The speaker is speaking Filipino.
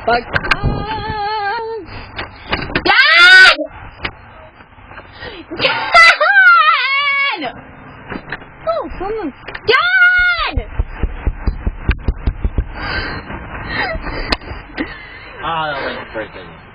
Pag... Yan! Yan! Oh, someone... Yan! Ah, that went birthday.